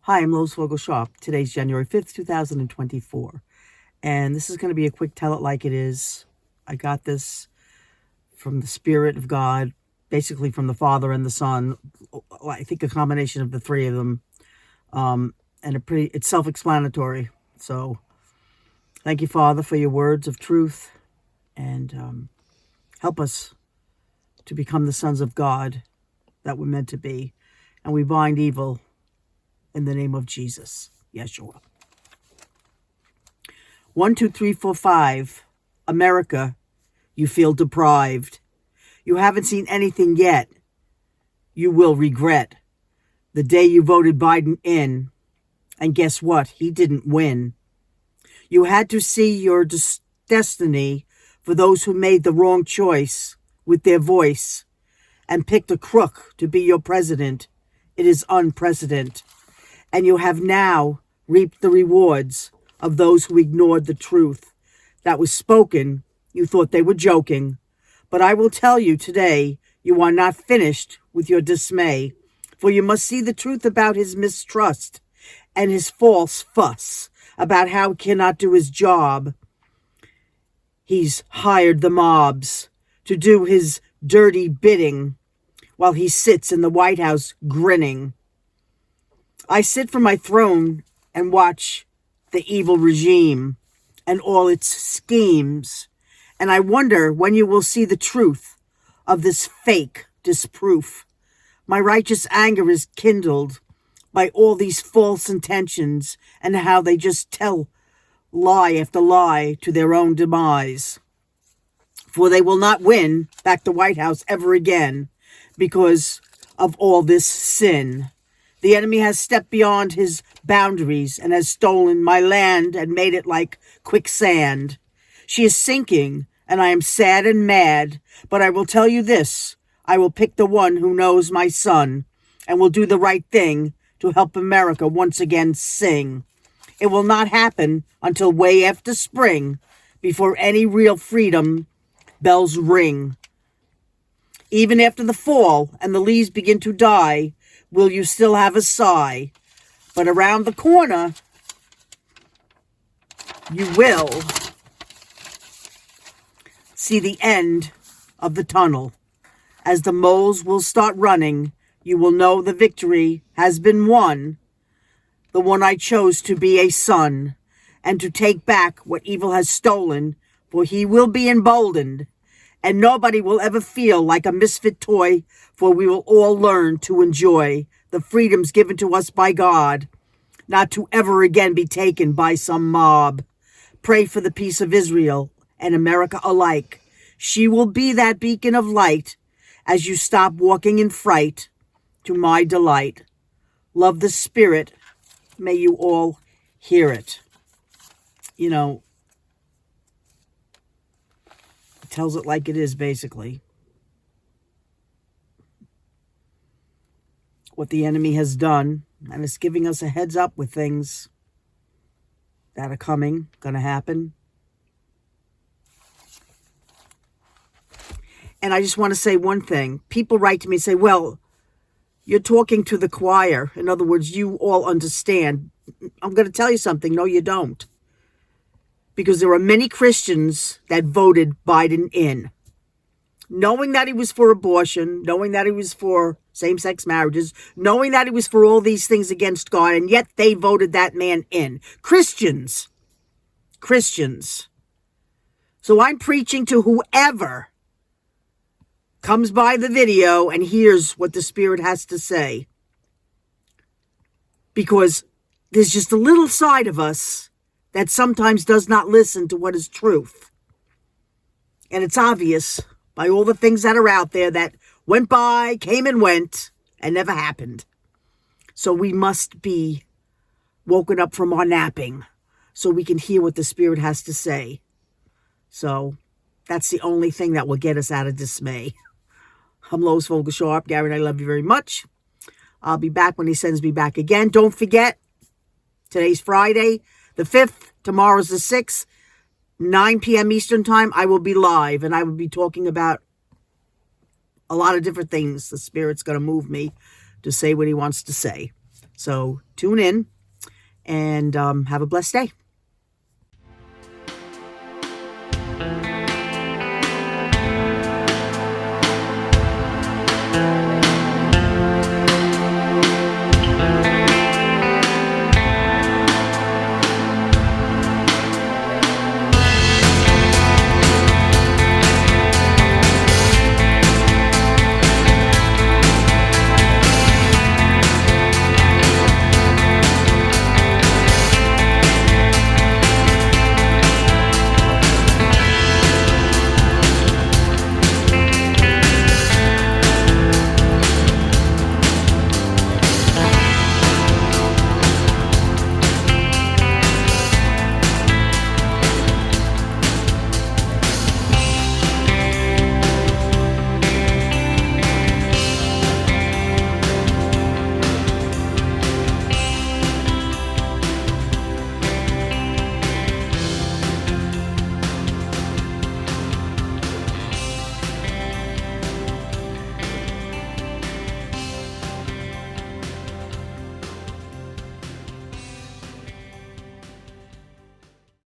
Hi, I'm Lois Vogel-Sharp. Today's January 5th, 2024. And this is going to be a quick tell it like it is. I got this from the Spirit of God, basically from the Father and the Son. I think a combination of the three of them. And it's self-explanatory. So thank you, Father, for your words of truth. And help us to become the sons of God that we're meant to be. And we bind evil in the name of Jesus, Yeshua. 1, 2, 3, 4, 5. America, you feel deprived. You haven't seen anything yet. You will regret the day you voted Biden in. And guess what? He didn't win. You had to see your destiny for those who made the wrong choice with their voice and picked a crook to be your president. It is unprecedented. And you have now reaped the rewards of those who ignored the truth that was spoken. You thought they were joking. But I will tell you today, you are not finished with your dismay, for you must see the truth about his mistrust and his false fuss about how he cannot do his job. He's hired the mobs to do his dirty bidding while he sits in the White House grinning. I sit from my throne and watch the evil regime and all its schemes, and I wonder when you will see the truth of this fake disproof. My righteous anger is kindled by all these false intentions and how they just tell lie after lie to their own demise. For they will not win back the White House ever again because of all this sin. The enemy has stepped beyond his boundaries and has stolen my land and made it like quicksand. She is sinking, and I am sad and mad, but I will tell you this. I will pick the one who knows my son and will do the right thing to help America once again sing. It will not happen until way after spring, before any real freedom bells ring. Even after the fall and the leaves begin to die, will you still have a sigh? But around the corner, you will see the end of the tunnel. As the moles will start running, you will know the victory has been won. The one I chose to be a son and to take back what evil has stolen, for he will be emboldened. And nobody will ever feel like a misfit toy, for we will all learn to enjoy the freedoms given to us by God, not to ever again be taken by some mob. Pray for the peace of Israel and America alike. She will be that beacon of light as you stop walking in fright to my delight. Love the Spirit. May you all hear it. You know, tells it like it is, basically. What the enemy has done, and it's giving us a heads up with things that are coming, going to happen. And I just want to say one thing. People write to me and say, well, you're talking to the choir. In other words, you all understand. I'm going to tell you something. No, you don't. Because there are many Christians that voted Biden in, knowing that he was for abortion, knowing that he was for same-sex marriages, knowing that he was for all these things against God, and yet they voted that man in. Christians. So I'm preaching to whoever comes by the video and hears what the Spirit has to say. Because there's just a little side of us that sometimes does not listen to what is truth. And it's obvious by all the things that are out there that went by, came and went, and never happened. So we must be woken up from our napping so we can hear what the Spirit has to say. So that's the only thing that will get us out of dismay. I'm Lois Vogel-Sharp. Gary, I love you very much. I'll be back when he sends me back again. Don't forget, today's Friday, the 5th, tomorrow's the 6th, 9 p.m. Eastern time, I will be live, and I will be talking about a lot of different things. The Spirit's going to move me to say what he wants to say. So tune in and have a blessed day.